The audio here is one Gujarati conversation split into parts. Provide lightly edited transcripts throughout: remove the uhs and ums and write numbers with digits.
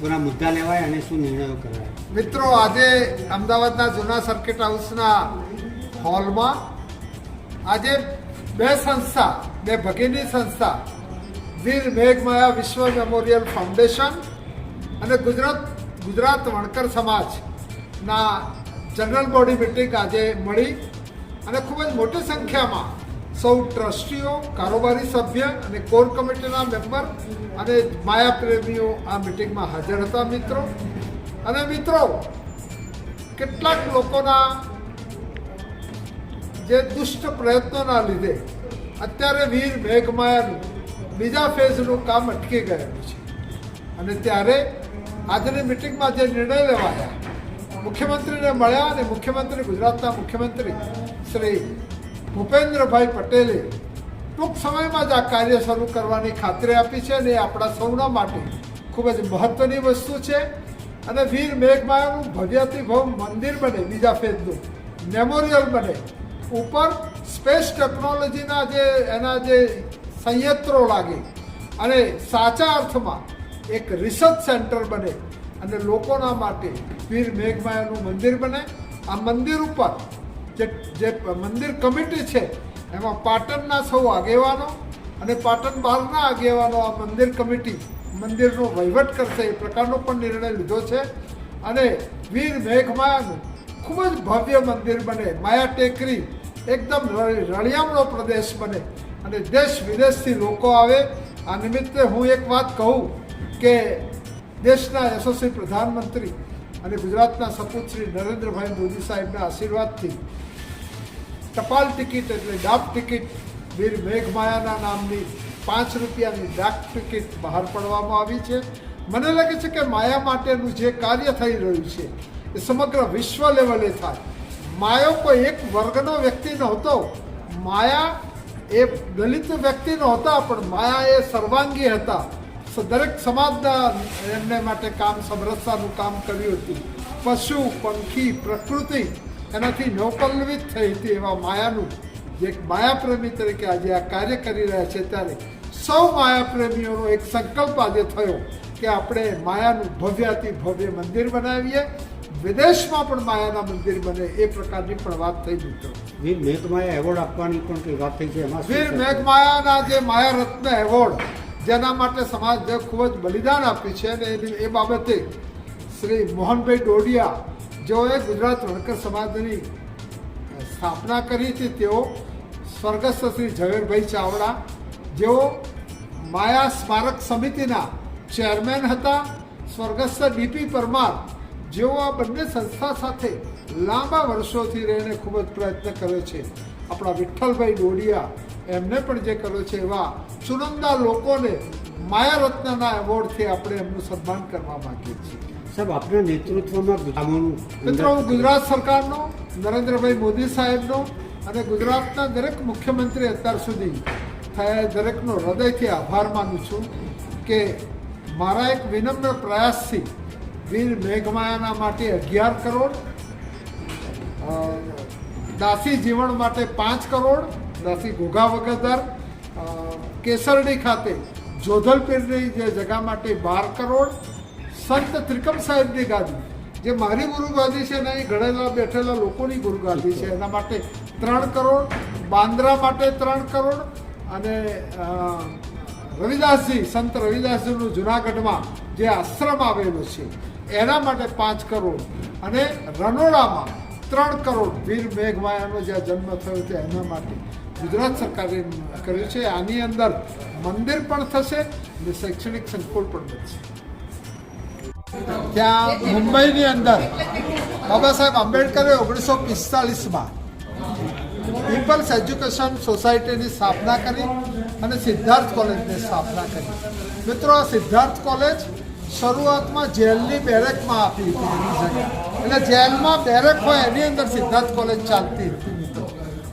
મહત્વના મુદ્દા લેવાય અને શું નિર્ણયો કરાય? મિત્રો, આજે અમદાવાદના જૂના સર્કિટ હાઉસના હોલમાં આજે બે ભગીની સંસ્થા વીર મેઘમાયા વિશ્વ મેમોરિયલ ફાઉન્ડેશન અને ગુજરાત વણકર સમાજના જનરલ બોડી મિટિંગ આજે મળી અને ખૂબ જ મોટી સંખ્યામાં સૌ ટ્રસ્ટીઓ, કારોબારી સભ્ય અને કોર કમિટીના મેમ્બર અને માયા પ્રેમીઓ આ મિટિંગમાં હાજર હતા. મિત્રો, કેટલાક લોકોના જે દુષ્ટ પ્રયત્નોના લીધે અત્યારે વીર મેઘમાયાનું બીજા ફેઝનું કામ અટકી ગયેલું છે અને ત્યારે આજની મિટિંગમાં જે નિર્ણય લેવાયા, મુખ્યમંત્રીને મળ્યા અને ગુજરાતના મુખ્યમંત્રી શ્રી ભૂપેન્દ્રભાઈ પટેલે ટૂંક સમયમાં જ આ કાર્ય શરૂ કરવાની ખાતરી આપી છે અને એ આપણા સૌના માટે ખૂબ જ મહત્ત્વની વસ્તુ છે. અને વીર મેઘમાયાનું ભવ્યાતિભવ્ય મંદિર બને, બીજા ફેઝનું મેમોરિયલ બને, ઉપર સ્પેસ ટેકનોલોજીના એના જે સંયંત્રો લાગે અને સાચા અર્થમાં એક રિસર્ચ સેન્ટર બને અને લોકોના માટે વીર મેઘમાયાનું મંદિર બને. આ મંદિર ઉપર જે મંદિર કમિટી છે એમાં પાટણના સૌ આગેવાનો અને પાટણ બહારના આગેવાનો આ મંદિરનો વહીવટ કરશે એ પ્રકારનો પણ નિર્ણય લીધો છે. અને વીર મેઘમાયાનું ખૂબ જ ભવ્ય મંદિર બને, માયા ટેકરી એકદમ રળિયામણો પ્રદેશ બને અને દેશ વિદેશથી લોકો આવે. આ નિમિત્તે હું એક વાત કહું કે દેશના યશસ્વી પ્રધાનમંત્રી અને ગુજરાતના સપૂત શ્રી નરેન્દ્રભાઈ મોદી સાહેબના આશીર્વાદથી ટપાલ ટિકિટ એટલે ડાક ટિકિટ વીર મેઘમાયાના નામની 5 રૂપિયાની ડાક ટિકિટ બહાર પાડવામાં આવી છે. મને લાગે છે કે માયા માટેનું જે કાર્ય થઈ રહ્યું છે એ સમગ્ર વિશ્વ લેવલે થાય. માયો કોઈ એક વર્ગનો વ્યક્તિ નહોતો, માયા એ દલિત વ્યક્તિ નહોતા, પણ માયા એ સર્વાંગી હતા. દરેક સમાજના એમને માટે સમરસતાનું કામ કર્યું હતું. પશુ, પંખી, પ્રકૃતિ એનાથી નવપલ્લવિત થઈ હતી. એવા માયાનું એક માયાપ્રેમી તરીકે આજે આ કાર્ય કરી રહ્યા છે ત્યારે સૌ માયાપ્રેમીઓનો એક સંકલ્પ આજે થયો કે આપણે માયાનું ભવ્ય મંદિર બનાવીએ, વિદેશમાં પણ માયાના મંદિર બને એ પ્રકારની પણ વાત થઈ. મિત્રો, વીર મેઘમાયા એવોર્ડ આપવાની પણ કંઈ વાત થઈ છે એમાં? વીર મેઘમાયાના જે માયા રત્ન એવોર્ડ, જેના માટે સમાજે ખૂબ જ બલિદાન આપ્યું છે અને એ બાબતે શ્રી મોહનભાઈ ડોડિયા, જેઓએ ગુજરાત વણકર સમાજની સ્થાપના કરી હતી, તેઓ સ્વર્ગસ્થ શ્રી ઝવેરભાઈ ચાવડા, જેઓ માયા સ્મારક સમિતિના ચેરમેન હતા, સ્વર્ગસ્થ ડીપી પરમાર, જેઓ આ બંને સંસ્થા સાથે લાંબા વર્ષોથી રહીને ખૂબ જ પ્રયત્ન કર્યો છે. આપણા વિઠ્ઠલભાઈ ડોડિયા, એમને પણ જે કર્યો છે એવા ચુનંદા લોકોને માયા રત્નના એવોર્ડથી આપણે એમનું સન્માન કરવા માંગીએ છીએ. સાહેબ, આપના નેતૃત્વમાં મિત્રો, હું ગુજરાત સરકારનો, નરેન્દ્રભાઈ મોદી સાહેબનો અને ગુજરાતના દરેક મુખ્યમંત્રી અત્યાર સુધી થયા દરેકનો હૃદયથી આભાર માનું છું કે મારા એક વિનમ્ર પ્રયાસથી વીર મેઘમાયાના માટે 11 કરોડ, દાસી જીવણ માટે 5 કરોડ, દાસી ઘોઘા વગદર, કેસરડી ખાતે જોધલપીરની જે જગા માટે 12 કરોડ, સંત ત્રિકમ સાહેબની ગાદી, જે મારી ગુરુગાદી છે ને, ઘડેલા બેઠેલા લોકોની ગુરુગાદી છે, એના માટે 3 કરોડ, બાંદ્રા માટે 3 કરોડ અને સંત રવિદાસજીનું જુનાગઢમાં જે આશ્રમ આવેલો છે એના માટે 5 કરોડ અને રનોડામાં 3 કરોડ વીર મેઘમાયાનો જ્યાં જન્મ થયો છે એના માટે ગુજરાત સરકારે કર્યું છે. આની અંદર મંદિર પણ થશે અને શૈક્ષણિક સંકુલ પણ બનશે. ત્યાં મુંબઈની અંદર બાબા સાહેબ આંબેડકરે 1945માં પીપલ્સ એજ્યુકેશન સોસાયટીની સ્થાપના કરી અને સિદ્ધાર્થ કોલેજની સ્થાપના કરી. મિત્રો, આ સિદ્ધાર્થ કોલેજ શરૂઆતમાં જેલની બેરેકમાં આપી હતી એની જગ્યા, એટલે જેલમાં બેરેક હોય એની અંદર સિદ્ધાર્થ કોલેજ ચાલતી હતી. મિત્રો,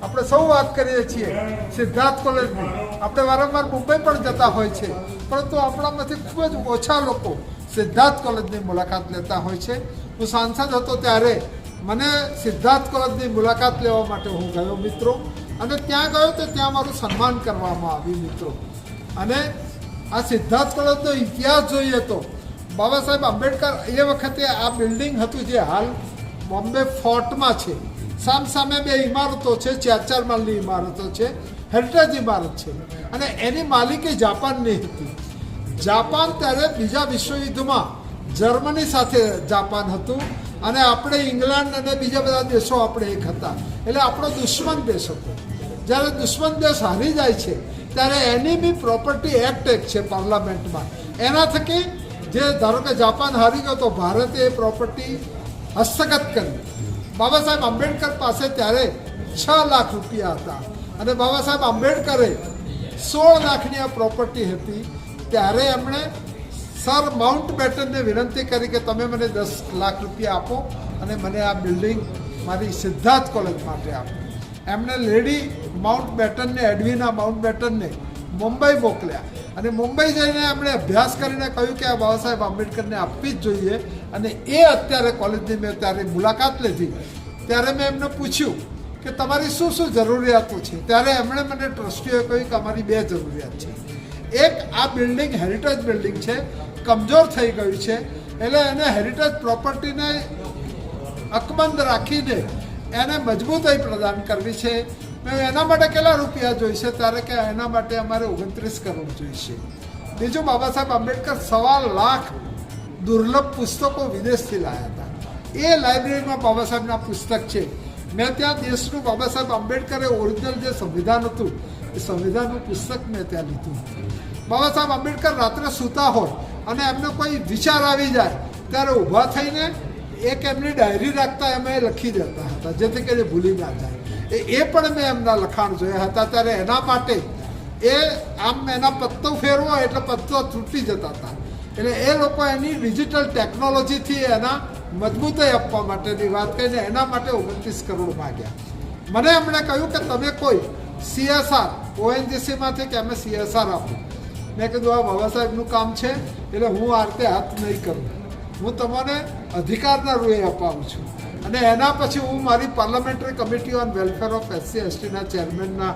આપણે સૌ વાત કરીએ છીએ સિદ્ધાર્થ કોલેજની, આપણે વારંવાર મુંબઈ પણ જતા હોય છે, પરંતુ આપણામાંથી ખૂબ જ ઓછા લોકો સિદ્ધાર્થ કોલેજની મુલાકાત લેતા હોય છે. હું સાંસદ હતો ત્યારે મને સિદ્ધાર્થ કોલેજની મુલાકાત લેવા માટે હું ગયો મિત્રો, અને ત્યાં ગયો તો ત્યાં મારું સન્માન કરવામાં આવ્યું મિત્રો. અને આ સિદ્ધાર્થ કોલેજનો ઇતિહાસ જોઈએ તો બાબા સાહેબ આંબેડકર એ વખતે આ બિલ્ડિંગ હતું જે હાલ બોમ્બે ફોર્ટમાં છે. સામે બે ઇમારતો છે, 4 માળની ઇમારતો છે, હેરિટેજ ઇમારત છે. અને એની માલિકી જાપાનની હતી. જાપાન ત્યારે બીજા વિશ્વયુદ્ધમાં જર્મની સાથે જાપાન હતું અને આપણે ઇંગ્લેન્ડ અને બીજા બધા દેશો આપણે એક હતા. એટલે આપણો દુશ્મન દેશ હતો. જ્યારે દુશ્મન દેશ હારી જાય છે ત્યારે એની બી પ્રોપર્ટી એક્ટ એક છે પાર્લામેન્ટમાં. એના થકી જે ધારો કે જાપાન હારી ગયો તો ભારતે એ પ્રોપર્ટી હસ્તગત કરી. બાબા સાહેબ આંબેડકર પાસે ત્યારે 6 લાખ રૂપિયા હતા અને બાબા સાહેબ આંબેડકરે 16 લાખની આ પ્રોપર્ટી હતી. ત્યારે એમણે સર માઉન્ટ બેટનને વિનંતી કરી કે તમે મને 10 લાખ રૂપિયા આપો અને મને આ બિલ્ડિંગ મારી સિદ્ધાર્થ કોલેજ માટે આપો. એમણે લેડી માઉન્ટ બેટનને, એડવિના માઉન્ટ બેટનને મુંબઈ મોકલ્યા અને મુંબઈ જઈને એમણે અભ્યાસ કરીને કહ્યું કે આ બાબા સાહેબ આંબેડકરને આપવી જ જોઈએ. અને એ અત્યારે કોલેજની મેં ત્યારે મુલાકાત લીધી ત્યારે મેં એમને પૂછ્યું કે તમારી શું શું જરૂરિયાતો છે. ત્યારે એમણે મને ટ્રસ્ટીઓએ કહ્યું કે અમારી 2 જરૂરિયાત છે. એક, આ બિલ્ડિંગ હેરિટેજ બિલ્ડિંગ છે, કમજોર થઈ ગયું છે, એટલે એને હેરિટેજ પ્રોપર્ટીને અકબંધ રાખીને એને મજબૂતાઈ પ્રદાન કરવી છે. એના માટે કેટલા રૂપિયા જોઈશે? ત્યારે કે એના માટે અમારે 29 કરોડ જોઈશે. બીજું, બાબા સાહેબ આંબેડકર 1.25 લાખ દુર્લભ પુસ્તકો વિદેશથી લાવ્યા હતા. એ લાઇબ્રેરીમાં બાબા સાહેબના પુસ્તક છે. મેં ત્યાં દેશનું બાબા સાહેબ આંબેડકરે ઓરિજિનલ જે સંવિધાન હતું એ સંવિધાનનું પુસ્તક મેં ત્યાં લીધું. બાબા સાહેબ આંબેડકર રાત્રે સૂતા હોય અને એમને કોઈ વિચાર આવી જાય ત્યારે ઊભા થઈને એક એમની ડાયરી રાખતા એમાં લખી દેતા હતા જેથી કરીને ભૂલી ના જાય. એ પણ મેં એમના લખાણ જોયા હતા. ત્યારે એના માટે એ આમ એના પત્તો ફેરવો એટલે પત્તો તૂટી જતા હતા. એટલે એ લોકો એની ડિજિટલ ટેકનોલોજીથી એના મજબૂતાઈ આપવા માટેની વાત કરીને એના માટે 29 કરોડ માગ્યા. મને એમણે કહ્યું કે તમે કોઈ CSR ONGCમાંથી કે અમે CSR આપો. મેં કીધું આ બાબા સાહેબનું કામ છે એટલે હું આ રીતે હાથ નહીં કરું. હું તમને અધિકારના રૂએ અપાવું છું. અને એના પછી હું મારી parliamentary committee on welfare of SC/STના ચેરમેનના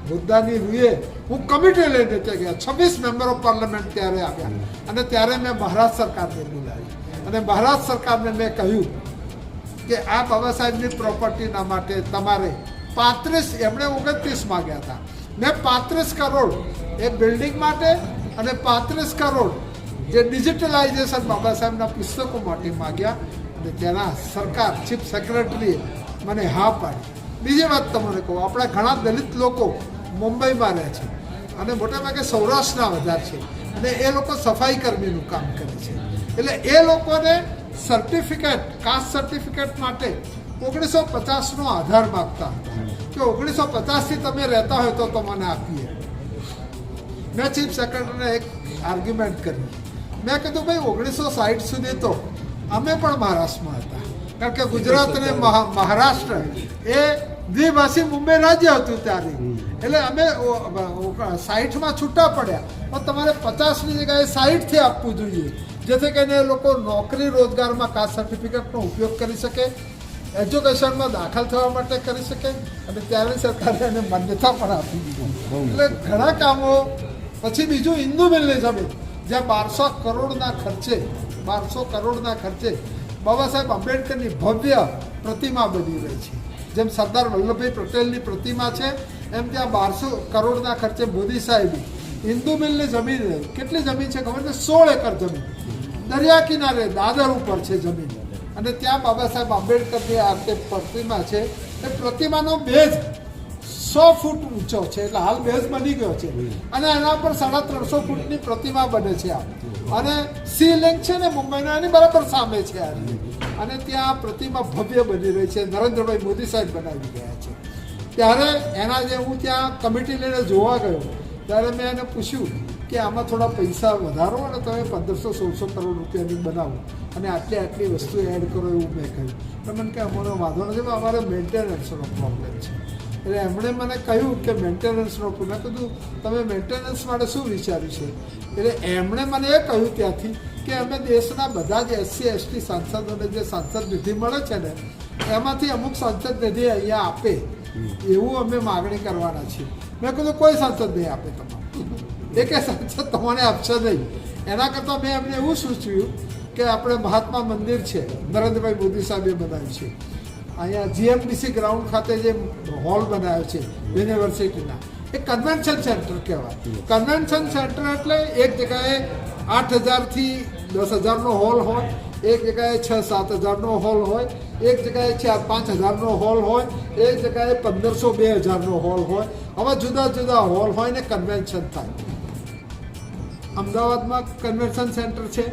મુદ્દાની રૂએ હું કમિટી લઈને ત્યાં ગયા. 26 મેમ્બર ઓફ પાર્લામેન્ટ ત્યારે આવ્યા અને ત્યારે મેં મહારાષ્ટ્ર સરકારને બોલાવી અને મહારાષ્ટ્ર સરકારને મેં કહ્યું કે આ બાબા સાહેબની પ્રોપર્ટીના માટે તમારે 35, એમણે 29 માગ્યા હતા. મેં 35 કરોડ એ બિલ્ડિંગ માટે અને 35 કરોડ જે ડિજિટલાઇઝેશન બાબા સાહેબના પુસ્તકો માટે માગ્યા અને તેના સરકાર ચીફ સેક્રેટરીએ મને હા પાડી. બીજી વાત તમને કહું, આપણા ઘણા દલિત લોકો મુંબઈમાં રહે છે અને મોટાભાગે સૌરાષ્ટ્રના વધારે છે અને એ લોકો સફાઈ કર્મીનું કામ કરે છે. એટલે એ લોકોને સર્ટિફિકેટ, કાસ્ટ સર્ટિફિકેટ માટે 1950નો આધાર માગતા હતા કે 1950થી તમે રહેતા હોય તો તમને આપીએ. મેં ચીફ સેક્રેટરીને એક આર્ગ્યુમેન્ટ કરી. મેં કીધું ભાઈ 1960 સુધી તો અમે પણ મહારાષ્ટ્રમાં હતા કારણ કે ગુજરાત અને મહારાષ્ટ્ર એ દ્વિભાષી મુંબઈ રાજ્ય હતું ત્યારે. એટલે અમે 60માં છૂટા પડ્યા પણ તમારે 50ની જગ્યાએ 60થી આપવું જોઈએ જેથી કરીને એ લોકો નોકરી રોજગારમાં કાસ્ટ સર્ટિફિકેટનો ઉપયોગ કરી શકે, એજ્યુકેશનમાં દાખલ થવા માટે કરી શકે અને ત્યારે સરકારે એને માન્યતા પણ આપી દીધી. એટલે ઘણા કામો. પછી બીજું, હિન્દુ મિલની જમીન જ્યાં 1200 કરોડના ખર્ચે બાબા સાહેબ આંબેડકરની ભવ્ય પ્રતિમા બની રહી છે. જેમ સરદાર વલ્લભભાઈ પટેલની પ્રતિમા છે એમ ત્યાં 1200 કરોડના ખર્ચે મોદી સાહેબે હિન્દુ મિલની જમીન, કેટલી જમીન છે ખબર છે? 16 એકર જમીન દરિયા કિનારે દાદર ઉપર છે જમીન. અને ત્યાં બાબા સાહેબ આંબેડકરની આ તે પ્રતિમા છે. એ પ્રતિમાનો બેઝ 100 ફૂટ ઊંચો છે એટલે હાલ બેઝ બની ગયો છે અને એના પર 350 ફૂટની પ્રતિમા બને છે. અને સી લિંક છે ને મુંબઈનો એની બરાબર સામે છે અને ત્યાં પ્રતિમા ભવ્ય બની રહી છે. નરેન્દ્રભાઈ મોદી સાહેબ બનાવી ગયા છે. ત્યારે એના જે હું ત્યાં કમિટી લઈને જોવા ગયો ત્યારે મેં એને પૂછ્યું કે આમાં થોડા પૈસા વધારો અને તમે 1500-1600 કરોડ રૂપિયાની બનાવો અને આટલી વસ્તુ એડ કરો એવું મેં કહ્યું. તો મને કે અમારો વાંધો નથી, અમારે મેન્ટેનન્સનો પ્રોબ્લેમ છે. એટલે એમણે મને કહ્યું કે મેન્ટેનન્સનો મેં કીધું તમે મેન્ટેનન્સ માટે શું વિચાર્યું છે? એટલે એમણે મને એ કહ્યું ત્યાંથી કે અમે દેશના બધા જ SC/ST સાંસદોને જે સાંસદ નિધિ મળે છે ને એમાંથી અમુક સાંસદ નિધિ અહીંયા આપે એવું અમે માગણી કરવાના છીએ. મેં કીધું કોઈ સાંસદ નહીં આપે તમારે, એક સાંસદ તમને આપશે નહીં. એના કરતાં મેં એમને એવું સૂચવ્યું કે આપણે મહાત્મા મંદિર છે નરેન્દ્રભાઈ મોદી સાહેબે બનાવ્યું છે. અહીંયા જીએમડીસી ગ્રાઉન્ડ ખાતે જે હોલ બનાવ્યો છે યુનિવર્સિટીના, એ કન્વેન્શન સેન્ટર કહેવાય. કન્વેન્શન સેન્ટર એટલે એક જગ્યાએ 8,000થી 10,000નો હોલ હોય, એક જગ્યાએ 6-7,000નો હોલ હોય, એક જગ્યાએ 4-5,000નો હોલ હોય, એક જગ્યાએ 1,500-2,000નો હોલ હોય. આવા જુદા જુદા હોલ હોય ને કન્વેન્શન થાય. અમદાવાદમાં કન્વેન્શન સેન્ટર છે,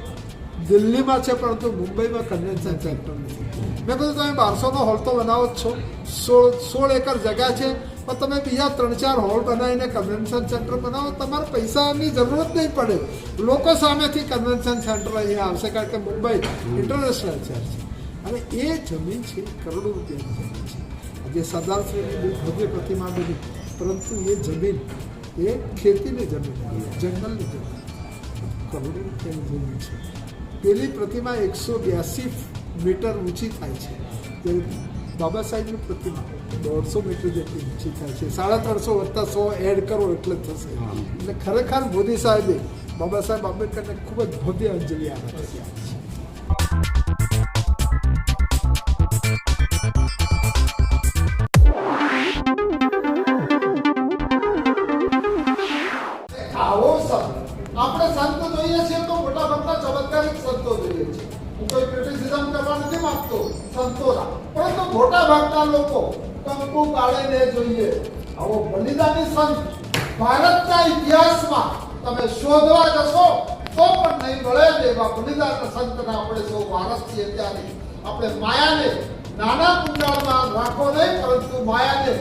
દિલ્હીમાં છે, પરંતુ મુંબઈમાં કન્વેન્શન સેન્ટર નથી. મેં કીધું તમે 1200નો હોલ તો બનાવો જ છો, 16 એકર જગ્યા છે, પણ તમે બીજા 3-4 હોલ બનાવીને કન્વેન્શન સેન્ટર બનાવો, તમારે પૈસાની જરૂરત નહીં પડે. લોકો સામેથી કન્વેન્શન સેન્ટર અહીંયા આવશે, કારણ કે મુંબઈ ઇન્ટરનેશનલ શહેર છે. અને એ જમીન છે કરોડો રૂપિયાની જમીન છે. આજે સરદારશ્રીની બહુ ભવ્ય પ્રતિમા બની, પરંતુ એ જમીન એ ખેતીની જમીન, જંગલની જમીન, કરોડો રૂપિયાની જમીન છે. પેલી પ્રતિમા 182 મીટર ઊંચી થાય છે, જ્યારે બાબા સાહેબની પ્રતિમા 150 મીટર જેટલી ઊંચી થાય છે. 350 + 100 એડ કરો એટલે થશે. એટલે ખરેખર મોદી સાહેબે બાબા સાહેબ આંબેડકરને ખૂબ જ ભવ્ય અંજલિ આપી છે. આવો આપણે સંત જોઈએ છીએ તો મોટા ભાગના ચમત્કારિક સંતો જોઈએ છીએ. હું કોઈ ક્રિટિસિઝમ કરવા નથી માંગતો સંતોના, પરંતુ મોટા ભાગના લોકો કંકુ કાળીને જોઈએ. આવો બલિદાની સંત ભારતના ઇતિહાસમાં તમે શોધવા જશો તો પણ નહીં મળે. એવા બલિદાન સંતના આપણે સૌ વારસ છીએ. ત્યારે આપણે માયાને નાના કુંડાળમાં રાખો નહીં, પરંતુ માયાને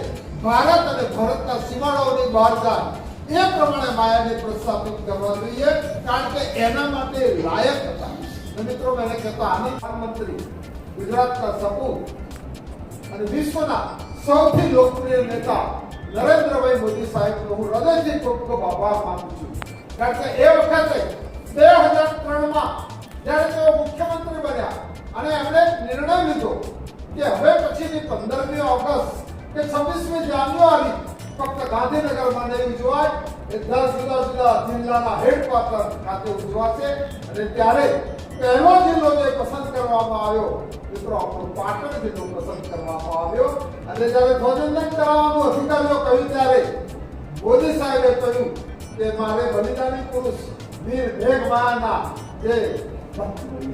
ભારત અને ભારતના સીમાડાઓની બહાર જાય એ પ્રમાણે માયાને પ્રસ્થાપિત કરવા જોઈએ, કારણ કે એના માટે લાયક હતા. મિત્રો, મેં કહેતા આનંદ પ્રધાનમંત્રી, ગુજરાતના સપૂત અને વિશ્વના સૌથી લોકપ્રિય નેતા નરેન્દ્રભાઈ મોદી સાહેબનો હું હૃદયથી ખૂબ ખૂબ આભાર માનું છું. કારણ કે એ વખતે 2003માં જ્યારે તેઓ મુખ્યમંત્રી બન્યા અને એમણે નિર્ણય લીધો કે હવે પછીની 15મી ઓગસ્ટ કે 26મી જાન્યુઆરી ફક્ત ગાંધીનગરમાં નહીં ઉજવાય, એ 10 જુદા જુદા જિલ્લાના હેડક્વાર્ટર ખાતે ઉજવાશે. અને ત્યારે પહેલો જિલ્લો જે પસંદ કરવામાં આવ્યો, મિત્રો, આપણો પાટણ જિલ્લો પસંદ કરવામાં આવ્યો. અને જ્યારે ધ્વજવંદન કરાવવાનું અધિકારીઓ કહ્યું ત્યારે મોદી સાહેબે કહ્યું કે મારે બલિદાની પુરુષ વીર મેઘમાયાના જે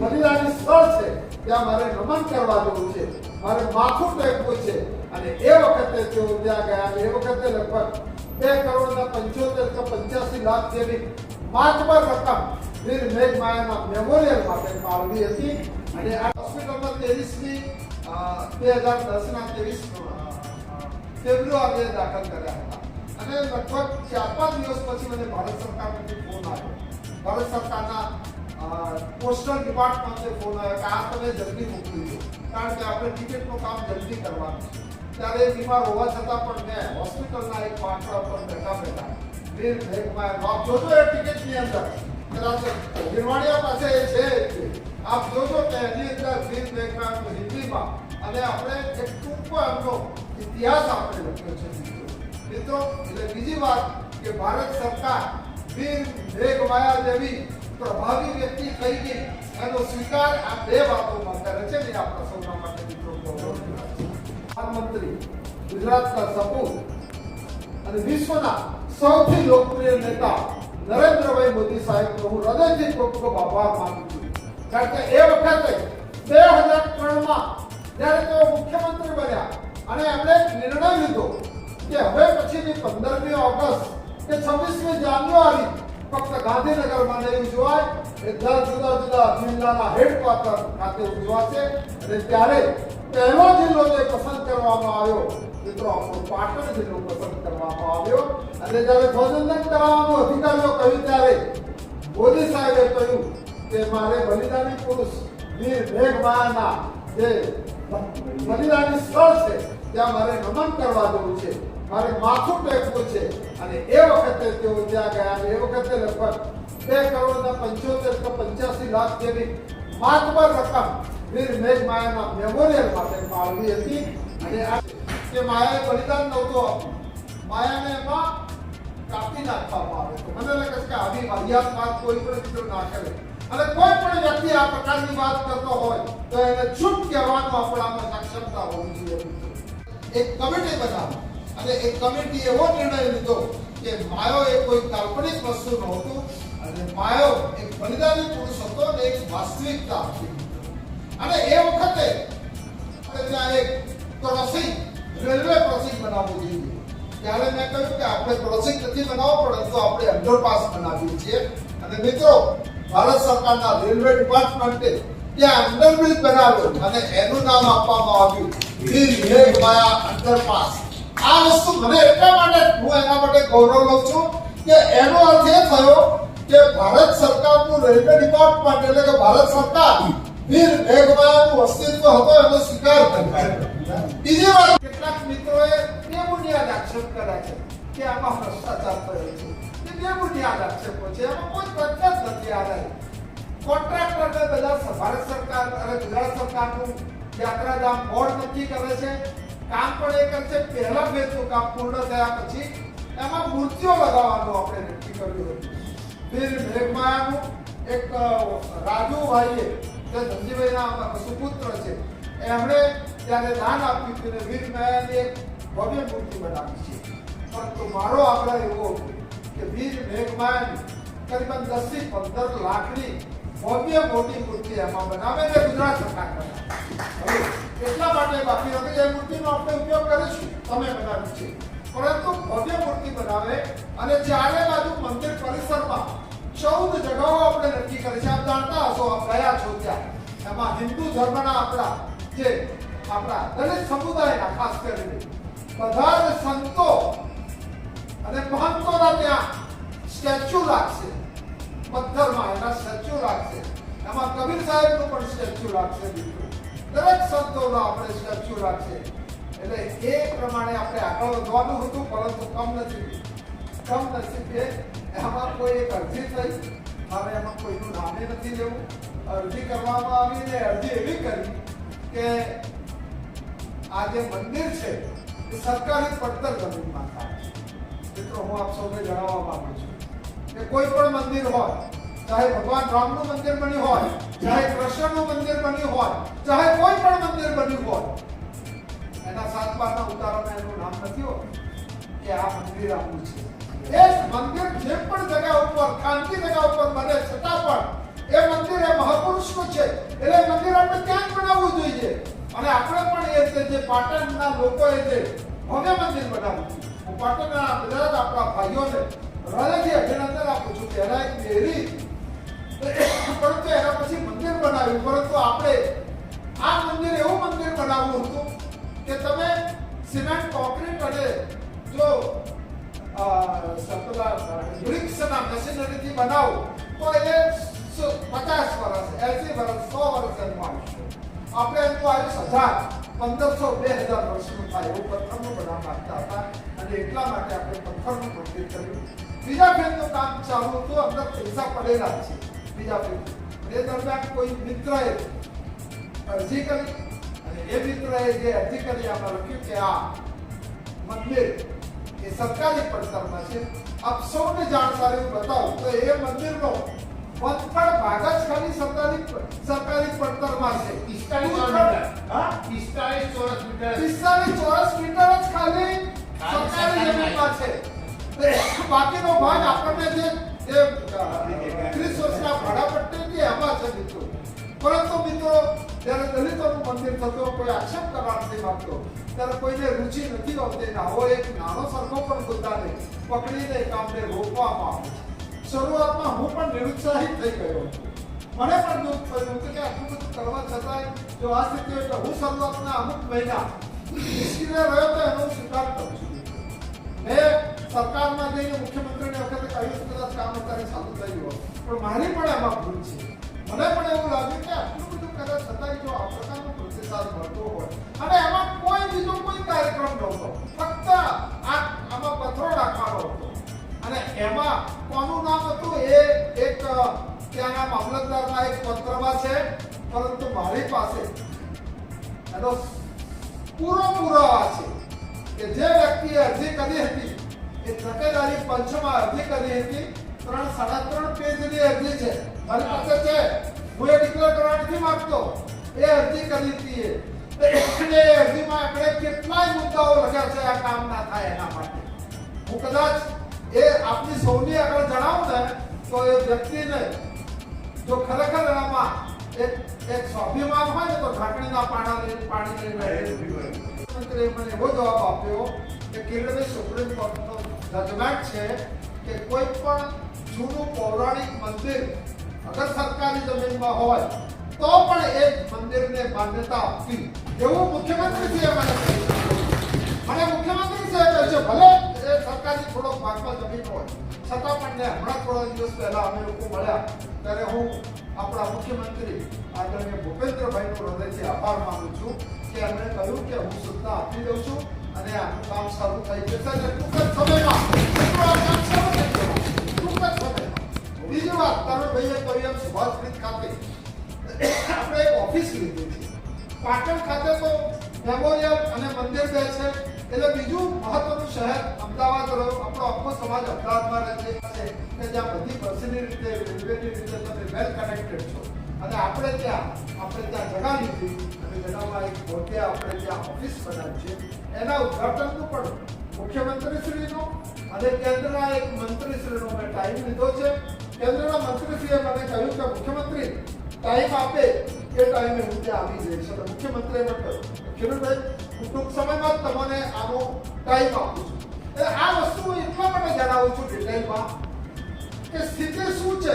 બલિદાની સ્થળ છે ત્યાં મારે નમન કરવા જવું છે, મારે માથું ટેકવું છે. અને એ વખતે તેઓ ત્યાં ગયા. એ વખતે લગભગ 2,75,85,00,000 જેવી માતબર રકમ વીર મેઘમાયાના મેમોરિયલ માટે ફાળવી હતી. અને આ હોસ્પિટલમાં 2010ના 23 ફેબ્રુઆરીએ દાખલ કર્યા હતા. અને લગભગ 4-5 દિવસ પછી મને ભારત સરકારમાંથી ફોન આવ્યો. ભારત સરકારના પોસ્ટલ ડિપાર્ટમેન્ટથી ફોન આવ્યો કે આ તમે જલ્દી મોકલી દો, કારણ કે આપણે ટિકિટનું કામ જલ્દી કરવાનું છે. ત્યારે બીમાર હોવા છતાં પણ મેં હોસ્પિટલના એક પાંખડા પર બેઠા વીર મેઘમાયા, આપ જોજો એ ટિકિટની અંદર, કદાચ ગિરવાડિયા પાસે એ છે, આપ જોજો કે એની અંદર વીર મેઘમાયા હિન્દીમાં, અને આપણે એક ટૂંકો એમનો ઇતિહાસ આપણે લખ્યો છે. મિત્રો, એટલે બીજી વાત કે ભારત સરકાર વીર મેઘમાયા જેવી પ્રભાવી વ્યક્તિ થઈ ગઈ એનો સ્વીકાર આ 2 વાતોમાં કરે છે. ને આપણા સૌના માટે મિત્રો પ્રધાનમંત્રી, ગુજરાતના સપૂત અને વિશ્વના સૌથી લોકપ્રિય નેતા નરેન્દ્રભાઈ મોદી સાહેબનો હું હૃદયથી ખૂબ ખૂબ આભાર માનું છું. કારણ કે એ વખતે 2003માં જ્યારે તેઓ મુખ્યમંત્રી બન્યા અને એમણે નિર્ણય લીધો કે હવે પછીની 15મી ઓગસ્ટ કે 26મી જાન્યુઆરી ફક્ત ગાંધીનગરમાં નહીં ઉજવાય, એ 10 જુદા જુદા જિલ્લાના હેડક્વાર્ટર ખાતે ઉજવાશે. અને ત્યારે પહેલો જિલ્લો જે પસંદ કરવામાં આવ્યો, મિત્રો, આપણો પાટણ જિલ્લો પસંદ કરવામાં આવ્યો. અને જ્યારે ધ્વજવંદન કરાવવાનું અધિકારીઓ કહ્યું ત્યારે મોદી સાહેબે કહ્યું કે મારે બલિદાની પુરુષ વીર મેઘમાયાના જે બલિદાની સ્થળ છે ત્યાં મારે નમન કરવા જવું છે, મારે માથું ટેકવું છે. અને એ વખતે તેઓ ત્યાં ગયા. એ વખતે લગભગ 2,75,85,00,000 જેવી માતબર રકમ વીર મેઘમાયાના મેમોરિયલ માટે ફાળવી હતી. અને આ કે માયાએ બલિદાન નહોતું આપ્યું, માયાને એમાં કાપી નાખવામાં આવે. તો મને લાગે છે કે આવી વાહિયાત વાત કોઈ પણ મિત્રો ના કરે. અને કોઈ પણ વ્યક્તિ આ પ્રકારની વાત કરતો હોય તો એને ચૂપ કહેવાનું આપણામાં સક્ષમતા હોવી જોઈએ. એક કમિટી બનાવી અને એક કમિટી એવો નિર્ણય લીધો કે માયો એ કોઈ કાલ્પનિક વસ્તુ નહોતું અને માયો એક બલિદાની પુરુષ હતો અને એક વાસ્તવિકતા હતી. અને એ વખતે ત્યાં એક ક્રોસિંગ, રેલવે ક્રોસિંગ બનાવવું જોઈએ. ત્યારે મેં કહ્યું કે આપણે ક્રોસિંગ નથી બનાવવો, પરંતુ આપણે અંડરપાસ બનાવીએ છીએ. અને મિત્રો, ભારત સરકારના રેલવે ડિપાર્ટમેન્ટે ત્યાં અંડરબ્રિજ બનાવ્યો અને એનું નામ આપવામાં આવ્યું વીર મેઘમાયા અંડરપાસ. આ વસ્તુ મને એટલા માટે હું એના માટે ગૌરવ લઉં છું કે એનો અર્થ એ થયો કે ભારત સરકારનું રેલવે ડિપાર્ટમેન્ટ એટલે કે ભારત સરકાર વીર મેઘમાયાનું અસ્તિત્વ હતો એનો સ્વીકાર કર્યો. બીજી વાત, કેટલાક મિત્રોએ બેબુનિયાદ આક્ષેપ કર્યા છે કે આમાં ભ્રષ્ટાચાર થયો છે. એ બેબુનિયાદ આક્ષેપો છે, એમાં કોઈ તથ્ય જ નથી આવ્યા. કોન્ટ્રાક્ટરને બધા ભારત સરકાર અને ગુજરાત સરકારનું યાત્રાધામ બોર્ડ નક્કી કરે છે. કામ પણ એ કરે છે. પહેલા ફેઝનું કામ પૂર્ણ થયા પછી એમાં મૂર્તિઓ લગાવવાનું આપણે નક્કી કર્યું હતું. વીર મેઘમાયાનું એક રાજુભાઈએ, જે ધનજીભાઈના સુપુત્ર છે, એમણે ત્યારે દાન આપ્યું હતું અને વીર મેઘમાયાની એક ભવ્ય મૂર્તિ બનાવી છે. પરંતુ મારો આગ્રહ એવો હતો કે વીર મેઘમાયાની કરીબન 10 થી 15 લાખની ભવ્ય મોટી મૂર્તિ એમાં બનાવે ને ગુજરાત સરકાર બનાવે. એટલા માટે બાકી નથી, એ મૂર્તિનો આપણે ઉપયોગ કરીશું, તમે બનાવી છે, પરંતુ ભવ્ય મૂર્તિ બનાવે. અને ચારે બાજુ મંદિર પરિસરમાં 14 જગાઓ આપણે નક્કી કરી છે. આપ જાણતા હશો, આપ ગયા છો ત્યાં. એમાં હિન્દુ ધર્મના આપણા દલિત સમુદાયના ખાસ કરીને બધા જ સંતો અને મહંતોના ત્યાં સ્ટેચ્યુ લાગશે. પથ્થરમાં એના સ્ટેચ્યુ લાગશે. એમાં કબીર સાહેબનું પણ સ્ટેચ્યુ લાગશે. દરેક સંતોનો આપણે સ્ટેચ્યુ લાગશે. એટલે એ પ્રમાણે આપણે આગળ વધવાનું હતું, પરંતુ કમનસીબે એમાં કોઈ એક અરજી થઈ. હવે એમાં કોઈનું નામે નથી લેવું. અરજી કરવામાં આવી ને અરજી એવી કરી કે આ જે મંદિર છે એ સરકારી પડતર જમીનમાં થાય. મિત્રો, હું આપ સૌને જણાવવા માંગુ છું કે કોઈ પણ મંદિર હોય, ચાહે ભગવાન રામનું મંદિર બન્યું હોય, ચાહે કૃષ્ણનું મંદિર બન્યું હોય, ચાહે કોઈ પણ મંદિર બન્યું હોય, એના 7 બારના ઉતારામાં એનું નામ નથી હોતું કે આ મંદિર આવું છે. એ મંદિર જે પણ જગ્યા ઉપર, ખાનગી જગ્યા ઉપર બને છતાં પણ એ મંદિર એ મહાપુરુષનું છે. એટલે મંદિર આપણે ત્યાં જ બનાવવું જોઈએ. અને આપણે પણ એ છે જે પાટણના લોકોએ જે ભવ્ય મંદિર બનાવ્યું, હું પાટણના બધા જ આપણા ભાઈઓને હૃદયથી અભિનંદન આપું છું. પહેલા એક ડેરી, પરંતુ એના પછી મંદિર બનાવ્યું. પરંતુ આપણે આ મંદિર એવું મંદિર બનાવવું હતું કે તમે સિમેન્ટ, કોન્ક્રીટ અને જો બ્રિક્સના મશીનરીથી બનાવો તો એ 50 વર્ષ, 80 વર્ષ, 100 વર્ષ એનું આયુષ્ય. આપણે એનું આયુષ્ય 1000, 1500, 2000 વર્ષનું થાય એવું પથ્થરનું બનાવ નાખતા હતા. અને એટલા માટે આપણે પથ્થરનું મંદિર કર્યું. બીજા ફેઝનું કામ ચાલુ હતું, અંદર પૈસા પડેલા છે બીજા ફેઝ. એ દરમિયાન કોઈ મિત્રએ અરજી કરી અને એ મિત્રએ જે અરજી કરી આમાં લખ્યું કે આ મંદિર એ સરકારી પડતરમાં છે. આપ સૌને જાણકારી બતાવું તો એ મંદિરનો વનખંડ ભાગ જ ખાલી સરકારી પડતરમાં છે. 45 ચોરસ મીટર જ ખાલી સરકારી જમીનમાં છે. બાકીનો ભાગ આપણને જે 30 વર્ષના ભાડાપટ્ટી એમાં છે મિત્રો. પરંતુ મિત્રો, જ્યારે દલિતોનું મંદિર થતું કોઈ આક્ષેપ કરવા નથી માંગતો, ત્યારે કોઈને રુચિ નથી હોતી. આવો એક નાનો સરખો પણ મુદ્દાને પકડીને કામને રોકવામાં આવે છે. શરૂઆતમાં હું પણ નિરુત્સાહિત થઈ ગયો હતો. મને પણ દુઃખ થયું હતું કે આટલું બધું કરવા છતાંય જો આ સ્થિતિ હોય તો હું શરૂઆતના અમુક મહિના નિષ્ક્રિય રહ્યો તો એનો સ્વીકાર કરું છું. મેં સરકારમાં જઈને મુખ્યમંત્રીને વખતે કહ્યું કદાચ કામ અત્યારે ચાલુ થઈ ગયું, પણ મારી પણ એમાં ભૂલ છે. મને પણ એવું લાગ્યું કે આટલું બધું કર્યા છતાંય જો આ પ્રકારનો પ્રતિસાદ મળતો હોય અને એમાં કોઈ બીજો કોઈ કાર્યક્રમ નહોતો, ફક્ત આમાં પથ્થરો રાખવાનો હતો. અને એમાં કોનું નામ હતું એ એક ત્યાંના મામલતદારના એક પત્રમાં છે, પરંતુ મારી પાસે એનો પૂરો પુરાવા છે કે જે વ્યક્તિએ અરજી કરી હતી એ તકેદારી પંચમાં અરજી કરી હતી. 3-3.5 પેજની અરજી છે. મારી પાસે છે, હું એ ડિક્લેર કરવા નથી માંગતો. એ અરજી કરી હતી એ અરજીમાં આપણે કેટલાય મુદ્દાઓ લખ્યા છે આ કામ ના થાય એના માટે. હું કદાચ એ આપની સૌની આગળ જણાવું ને તો એ વ્યક્તિને જો ખરેખર એનામાં એક સ્વાભિમાન હોય ને તો ઢાંકણીના પાણી લઈને મંત્રીએ મને એવો જવાબ આપ્યો કે કિરણભાઈ સુપ્રીમ કોર્ટનો જજમેન્ટ છે કે કોઈ પણ જૂનું પૌરાણિક મંદિર અગર સરકારી જમીનમાં હોય તો પણ એ મંદિરને માન્યતા આપવી એવું મુખ્યમંત્રીશ્રીએ મને કહ્યું. મને મુખ્યમંત્રીશ્રીએ કહ્યું છે ભલે એ સરકારી થોડોક ભાગમાં જમીન હોય છતાં પણ ને હમણાં થોડા દિવસ પહેલા અમે લોકો મળ્યા ત્યારે હું આપણા મુખ્યમંત્રી આદરણીય ભૂપેન્દ્રભાઈનો હૃદયથી આભાર માનું છું કે એમણે કહ્યું કે હું સત્તા આપી દઉં છું અને આનું કામ શરૂ થઈ જશે અને ટૂંક જ સમયમાં આ કામ શરૂ થઈ જશે. ટૂંક જ સમયમાં. બીજી વાત તરુણભાઈએ કહ્યું એમ સુભાષબ્રિજ ખાતે આપણે એક ઓફિસ લીધી છે. પાટણ ખાતે તો મેમોરિયલ અને મંદિર બે છે એટલે બીજું મહત્વનું શહેર અમદાવાદ રહ્યું. આપણો આખો સમાજ અમદાવાદમાં રહે છે કે જ્યાં બધી બસની રીતે રેલવેની રીતે તમે વેલ કનેક્ટેડ છો અને આપણે ત્યાં જગા લીધી અને જગામાં એક પોતે આપણે ત્યાં ઓફિસ બનાવી છે. એના ઉદ્ઘાટનનું પણ મુખ્યમંત્રીશ્રીનો અને કેન્દ્રના એક મંત્રીશ્રીનો મેં ટાઈમ લીધો છે. કેન્દ્રના મંત્રીશ્રીએ મને કહ્યું કે મુખ્યમંત્રી ટાઈમ આપે એ ટાઈમે હું ત્યાં આવી જઈશ. અને મુખ્યમંત્રીએ મને કહ્યું કિરણભાઈ હું ટૂંક સમયમાં જ તમને આનો ટાઈમ આપું છું. એટલે આ વસ્તુ હું એટલા માટે જણાવું છું ડિટેલમાં કે સ્થિતિ શું છે.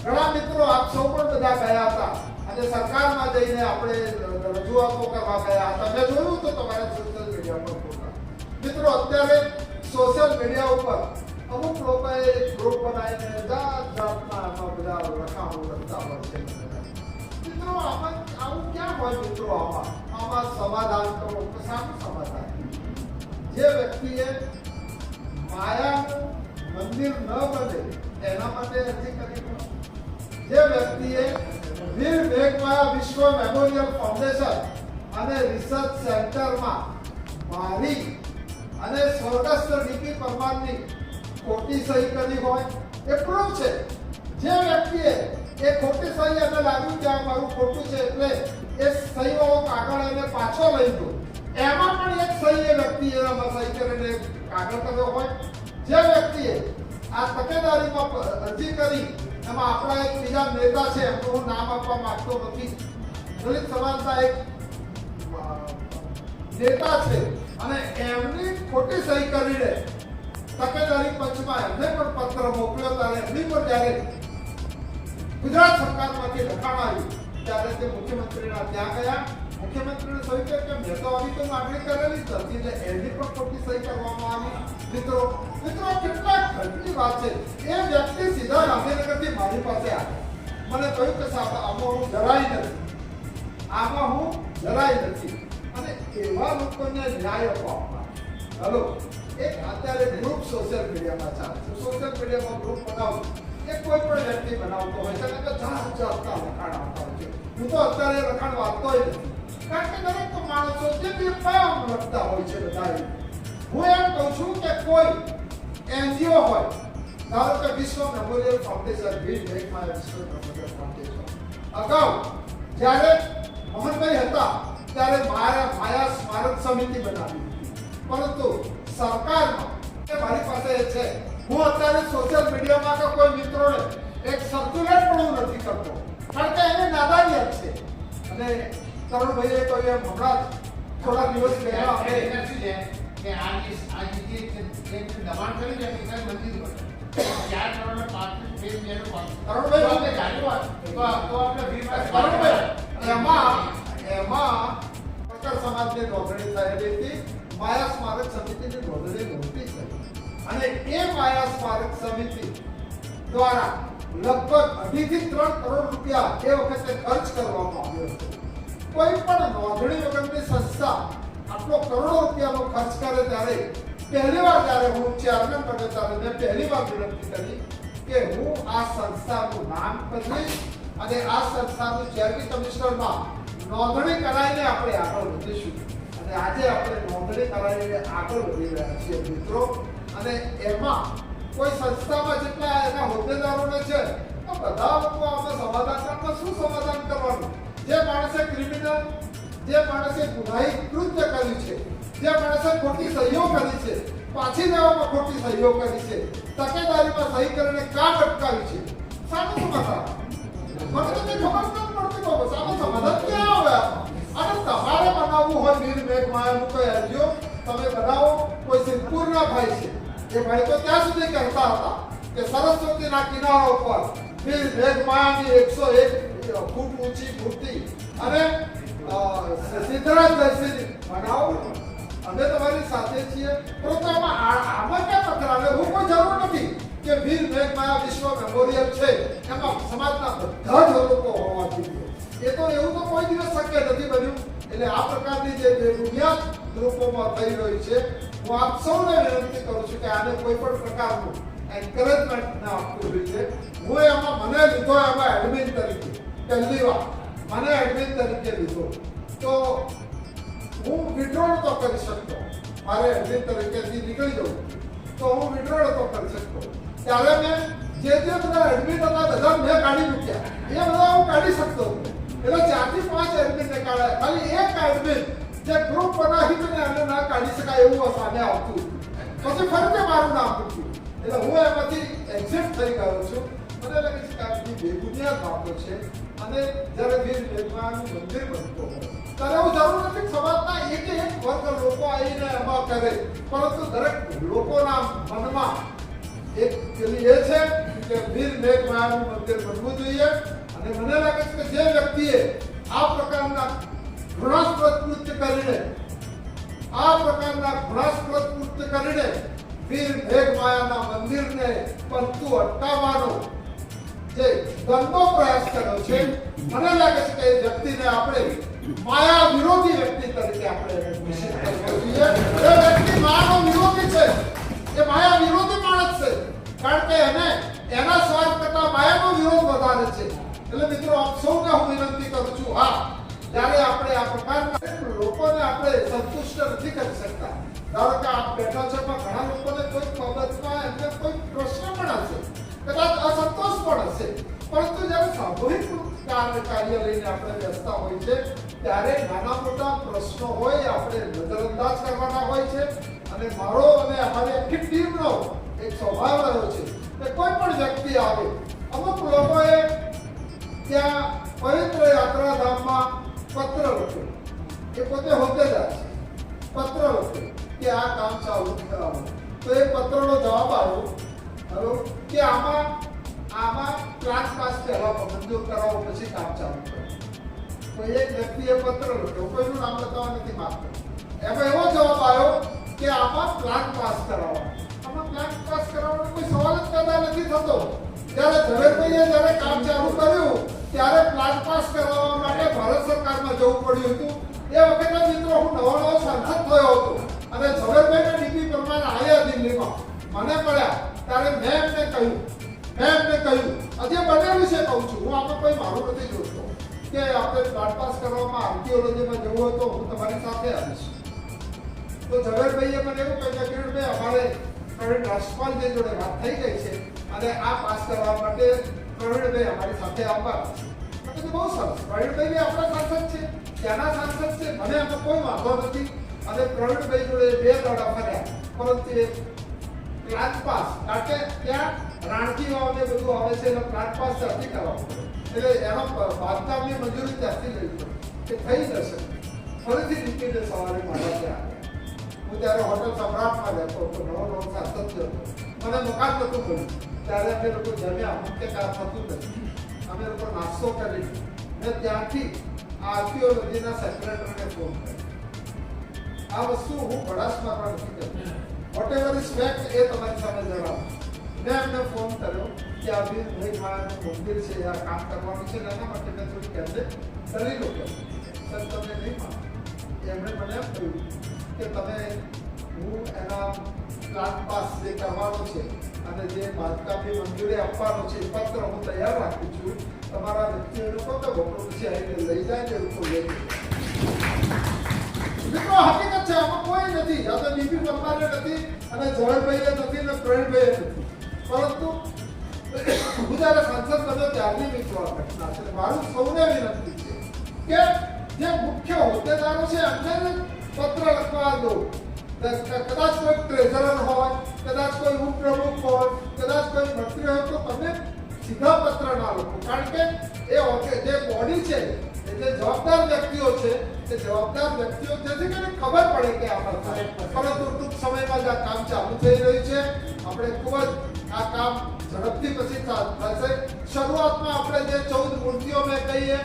ઘણા મિત્રો આપ સૌ પણ બધા ગયા હતા અને સરકારમાં જઈને આપણે રજૂઆતો કરવા ગયા હતા. મેં જોયું તો તમારા સોશિયલ મીડિયા પર ફોટા. મિત્રો અત્યારે સોશિયલ મીડિયા ઉપર અમુક લોકોએ ગ્રુપ બનાવીને જાતના આમાં બધા લખાણો લખતા હોય છે. મિત્રો આવું ક્યાં હોય મિત્રો? આમાં સમાધાન કરો કે શાનું સમાધાન? જે વ્યક્તિએ માયાનું મંદિર ન બને એના માટે અરજી કરી. જે વ્યક્તિએ વીર મેઘમાયા વિશ્વ મેમોરિયલ ફાઉન્ડેશન અને રિસર્ચ સેન્ટરમાં મારી અને સ્વર્ગસ્થ ડીપી પરમારની ખોટી સહી કરી હોય એ પ્રૂફ છે. જે વ્યક્તિએ એ ખોટી સહી એને લાગ્યું કે આ મારું ખોટું છે એટલે એ સહી વાળો કાગળ એને પાછો લઈ ગયો એમાં પણ એક સહી એ વ્યક્તિ એનામાં સહી કરીને કાગળ કર્યો હોય. જે વ્યક્તિએ આ તકેદારીમાં અરજી કરી એમાં આપણા એક બીજા નેતા છે એમનું હું નામ આપવા માંગતો નથી. દલિત સમાજના એક નેતા છે અને એમની ખોટી સહી કરીને તકેદારી પંચમાં એમને પણ પત્ર મોકલ્યો ત્યારે એમની પર જ્યારે ગુજરાત સરકારમાંથી લખાણ આવ્યું ત્યારે તે મુખ્યમંત્રીના ત્યાં ગયા. મુખ્યમંત્રીને સહી કે મેં તો આવી તો માગણી કરેલી જ નથી એટલે એની પણ ખોટી સહી કરવામાં આવી. મિત્રો કેટલા ઘટની વાત છે. એ વ્યક્તિ સીધા ગાંધીનગરથી મારી પાસે આવ્યા. મને કહ્યું કે સાહેબ આમાં હું જરાય નથી અને એવા લોકોને ન્યાય અપાવવા હલો એક અત્યારે ગ્રુપ સોશિયલ મીડિયામાં ચાલે છે. સોશિયલ મીડિયામાં ગ્રુપ બનાવું એ કોઈ પણ વ્યક્તિ બનાવતો હોય છે કે જાતના લખાણ આવતા હોય છે. હું તો અત્યારે લખાણ વાંચતો નથી કારણ કે દરેક માણસો જે બેફામ લખતા હોય છે બધા. હું એમ કહું છું કે કોઈ એનજીઓ હોય ધારો કે વિશ્વ મેમોરિયલ ફાઉન્ડેશન વીર મેઘમાયા વિશ્વ મેમોરિયલ ફાઉન્ડેશન અગાઉ જ્યારે મોહનભાઈ હતા ત્યારે માયા સ્મારક સમિતિ બનાવી હતી પરંતુ સરકારમાં મારી પાસે છે. હું અત્યારે સોશિયલ મીડિયામાં કે કોઈ મિત્રોને એક સર્ક્યુલેટ પણ હું નથી કરતો કારણ કે એને નાદાનિયત છે. અને તરુણભાઈએ કહ્યું એમ હમણાં થોડા દિવસ પહેલા આપણે કે આ દબાણ કરી છે કે મંદિર પર 4 કરોડ 5 એમાં સમાજની નોંધણી થયેલી હતી. માયા સ્મારક સમિતિની નોંધણી નહોતી થઈ અને એ માયા સ્મારક સમિતિ દ્વારા લગભગ 2.5 થી 3 કરોડ રૂપિયા એ વખતે ખર્ચ કરવામાં આવ્યો હતો. કોઈ પણ નોંધણી વગરની સંસ્થા આટલો કરોડો રૂપિયાનો ખર્ચ કરે ત્યારે પહેલીવાર જ્યારે હું ચેરમેન બન્યો ત્યારે મેં પહેલીવાર વિનંતી કરી કે હું આ સંસ્થાનું નામ બદલીશ અને આ સંસ્થાનું ચેરમેન કમિશનરમાં નોંધણી કરાવીને આપણે આગળ વધીશું. અને આજે આપણે નોંધણી કરાવીને આગળ વધી રહ્યા છીએ મિત્રો. અને એમાં કોઈ સંસ્થામાં જેટલા એના હોદ્દેદારોને છે તો બધા લોકો આમાં જે માણસે ગુનાહિત કૃત્ય કર્યું છે, જે માણસે ખોટી સહીઓ કરી છે, પાછી લેવામાં ખોટી સહીઓ કરી છે, તકેદારીમાં સહી કરીને કામ અટકાવી છે, સામે સમાધાન મને તો કંઈ ખબર જ નથી પડતી બાબા, સામે સમાધાન ક્યાં આવે આમાં? અને તમારે બનાવવું હોય વીર મેઘમાયાનું કોઈ અરજીઓ તમે બનાવો. કોઈ સિદ્ધપુરના ભાઈ છે, એ ભાઈ તો ત્યાં સુધી કહેતા હતા કે સરસ્વતીના કિનારા ઉપર વીર મેઘમાયાની 101 ફૂટ ઊંચી મૂર્તિ અને સિદ્ધરાજ દર્શની બનાવો. અમે તમારી સાથે છીએ, પરંતુ આમાં ક્યાં પકડાવે? હું કોઈ જરૂર નથી કે વીર મેઘમાયા વિશ્વ મેમોરિયલ છે એમાં સમાજના બધા જ લોકો હોવા જોઈએ. એ તો એવું તો કોઈ દિવસ શક્ય નથી બન્યું. એટલે આ પ્રકારની જે બેબુનિયાદ ગ્રુપોમાં થઈ રહી છે, હું આપ સૌને વિનંતી કરું છું કે આને કોઈ પણ પ્રકારનું એન્કરેજમેન્ટ ના આપવું જોઈએ. હું એમાં મને લીધો એમાં એડમિન તરીકે, પહેલી વાર મને એડમિન તરીકે લીધો તો હું વિડ્રોલ તો કરી શકતો. મારે એડમિન તરીકેથી નીકળી જવું તો હું વિડ્રોલ તો કરી શકતો. ત્યારે મેં જે બધા એડમિન હતા બધા મેં કાઢી મૂક્યા, એ બધા હું કાઢી શકતો હતો. એટલે 4 થી 5 એડમિનને કાઢ્યા. ખાલી એક એડમિન જે ગ્રુપ બનાવીને એને ના કાઢી શકાય એવું સામે આવતું. પછી ફરીથી મારું નામ મૂક્યું. એટલે હું એમાંથી એક્ઝિટ થઈ ગયો છું. મને લાગે છે કે આ બધી બેબુનિયાદ વાતો છે. અને જ્યારે વીર મેઘમાયાનું મંદિર બનતું હોય ત્યારે એવું જરૂર નથી સમાજના એક વર્ગ લોકો આવીને એમાં કરે, પરંતુ દરેક લોકોના મનમાં એક પેલી એ છે કે વીર મેઘમાયાનું મંદિર બનવું જોઈએ. અને મને લાગે છે કે જે વ્યક્તિએ આ પ્રકારના ઘૃણાસ્પદ કૃત્ય કરીને વીર મેઘમાયાના મંદિરને બનતું અટકાવવાનો જે ગંદો પ્રયાસ કર્યો છે, મને લાગે છે કે એ વ્યક્તિને આપણે માયા વિરોધી વ્યક્તિ તરીકે આપણે ઘોષિત કરવો જોઈએ. એ વ્યક્તિ માયાનો વિરોધી છે, એ માયા વિરોધી માણસ છે, કારણ કે એને એના સ્વાર્થ કરતા માયાનો વિરોધ વધારે છે. એટલે મિત્રો આપ સૌને હું વિનંતી કરું છું, હા, જ્યારે આપણે આ પ્રકારના લોકોને આપણે સંતુષ્ટ નથી કરી શકતા. ધારો કે આપ બેઠા છો, પણ ઘણા લોકોને કોઈ બાબતમાં એમને કોઈ પ્રશ્ન પણ હશે, કદાચ અસંતોષ પણ હશે, પરંતુ જ્યારે સામૂહિક કાર્ય લઈને આપણે વ્યસ્તતા હોય છે ત્યારે નાના મોટા પ્રશ્નો હોય આપણે નજરઅંદાજ કરવાના હોય છે. અને મારો અને અમારી આખી ટીમનો એક સ્વભાવ રહ્યો છે કે કોઈ પણ વ્યક્તિ આવે, અમુક લોકોએ ત્યાં પવિત્ર યાત્રાધામમાં પત્ર લખ્યો, એ પોતે હોદ્દેદાર છે, પત્ર લખ્યો કે આ કામ ચાલુ કરાવો. તો એ પત્રનો જવાબ આવ્યો કે આમાં ક્લાસ પાસ પહેલા મંજૂર કરાવો પછી કામ ચાલુ કરો. કોઈ એક વ્યક્તિએ પત્ર લખ્યો, કોઈનું નામ બતાવવા નથી માંગતો, એમાં એવો જવાબ આવ્યો કે આમાં પ્લાન પાસ કરાવો. આમાં પ્લાન પાસ કરાવવાનો કોઈ સવાલ જ પેદા નથી થતો. જ્યારે ઝવેરભાઈએ જ્યારે કામ ચાલુ કર્યું ત્યારે પ્લાન પાસ કરાવવા માટે ભારત સરકારમાં જવું પડ્યું હતું. એ વખતે મિત્રો હું નવો સાંસદ થયો હતો અને ઝવેરભાઈને ડીપી પરમાર આવ્યા દિલ્હીમાં, મને મળ્યા ત્યારે મેં એમને કહ્યું હજી બનેલું છે કહું છું, હું આમાં કોઈ મારું નથી જોતો કે આપણે પ્લાન પાસ કરવામાં આર્કિયોલોજીમાં જવું હોય તો હું તમારી સાથે આવીશ. તો ઝવેરભાઈએ મને એવું કહ્યું કે કિરણભાઈ અમારે પ્રવીણ રાષ્ટ્રપાલજી જોડે વાત થઈ ગઈ છે અને આ પાસ કરવા માટે પ્રવીણભાઈ અમારી સાથે આવવાના છે. તો બહુ સરસ, પ્રવીણભાઈ આપણા સાંસદ છે, ત્યાંના સાંસદ છે, મને એમાં કોઈ વાંધો નથી. અને પ્રવીણભાઈ જોડે 2 દાડા ફર્યા, પરંતુ એ પ્લાન પાસ, કારણ કે ત્યાં રાણકીઓ અને બધું આવે છે એટલે પ્લાન પાસ ત્યાંથી કરવાનું પડે, એટલે એનો બાંધકામની મંજૂરી ત્યાંથી લેવી પડે, એ થઈ જશે. ફરીથી નીકળીને સવારે મારા ત્યાં આવ્યા. હું ત્યારે હોટલ સમ્રાટમાં રહેતો હતો, નવો સાંસદ હતો, મને મકાન નહોતું મળ્યું. ત્યારે અમે લોકો જમ્યા, અમને કાંઈ થતું નથી, અમે લોકો નાસ્તો કરી. મેં ત્યાંથી આર્કિયોલોજીના સેક્રેટરીને ફોન કર્યો. આ વસ્તુ હું બળાસમાં નથી કરતો, વોટ એવર ઇઝ ફેક્ટ એ તમારી સામે જણાવું. મેં એમને ફોન કર્યો કે આ વીર મેઘમાયાનું મંદિર છે, આ કામ કરવાનું છે, એના માટે મેં થોડી કેન્દ્ર દલીલો કરી. સર તમે નહીં માનો. એમણે મને એમ કહ્યું કે તમે હું એના પ્લાન પાસ જે કરવાનો છે અને જે બાંધકામની મંજૂરી આપવાનો છે એ પત્ર હું તૈયાર રાખું છું, તમારા વ્યક્તિઓને કહો કે બપોર પછી આવીને લઈ જાય ને એવું લઈ જાય. મિત્રો હકીકત છે, આમાં કોઈ નથી, આ તો ડીપી પરમારે નથી અને ઝવેરભાઈએ નથી ને પ્રવીણભાઈએ નથી, પરંતુ હું જ્યારે સાંસદ બન્યો ત્યારની મિત્રો આ ઘટના છે. મારું સૌને વિનંતી છે કે જે મુખ્ય હોદ્દેદારો છે એમને પત્ર લખવા દો. કદાચ કોઈ ટ્રેઝરર હોય, કદાચ કોઈ ઉપપ્રમુખ હોય, કદાચ કોઈ મંત્રી હોય, તો તમે સીધા પત્ર ના લખો. કારણ કે જે બોડી છે, એ જે જવાબદાર વ્યક્તિઓ છે, એ જવાબદાર વ્યક્તિઓ જેથી કરીને ખબર પડે કે આમાં થાય. પરંતુ ટૂંક સમયમાં જ આ કામ ચાલુ થઈ રહ્યું છે. આપણે ખૂબ જ આ કામ ઝડપથી પછી થશે. શરૂઆતમાં આપણે જે 14 મૂર્તિઓ મેં કહીએ,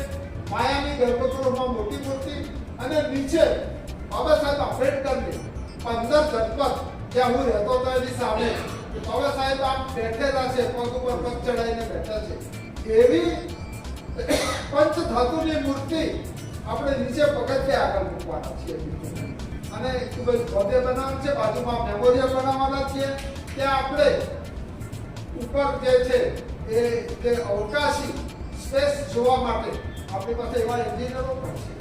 માયાની ગર્ભગૃહમાં મોટી મૂર્તિ અને નીચે બાબા સાહેબ આંબેડકરની 15 જનપદ જ્યાં હું રહેતો હતો એની સામે બાબા સાહેબ આમ બેઠેલા છે, પગ ઉપર પગ ચડાવીને બેઠા છે. એવી પંચ ધાતુની મૂર્તિ આપણે નીચે પગથિયે આગળ મૂકવાના છીએ અને ખૂબ જ ભવ્ય બનાવવાનું છે. બાજુમાં મેમોરિયલ બનાવવાના છીએ. ત્યાં આપણે ઉપર જે છે એ જે અવકાશી સ્પેસ જોવા માટે આપણી પાસે એવા એન્જિનિયરો પણ છે.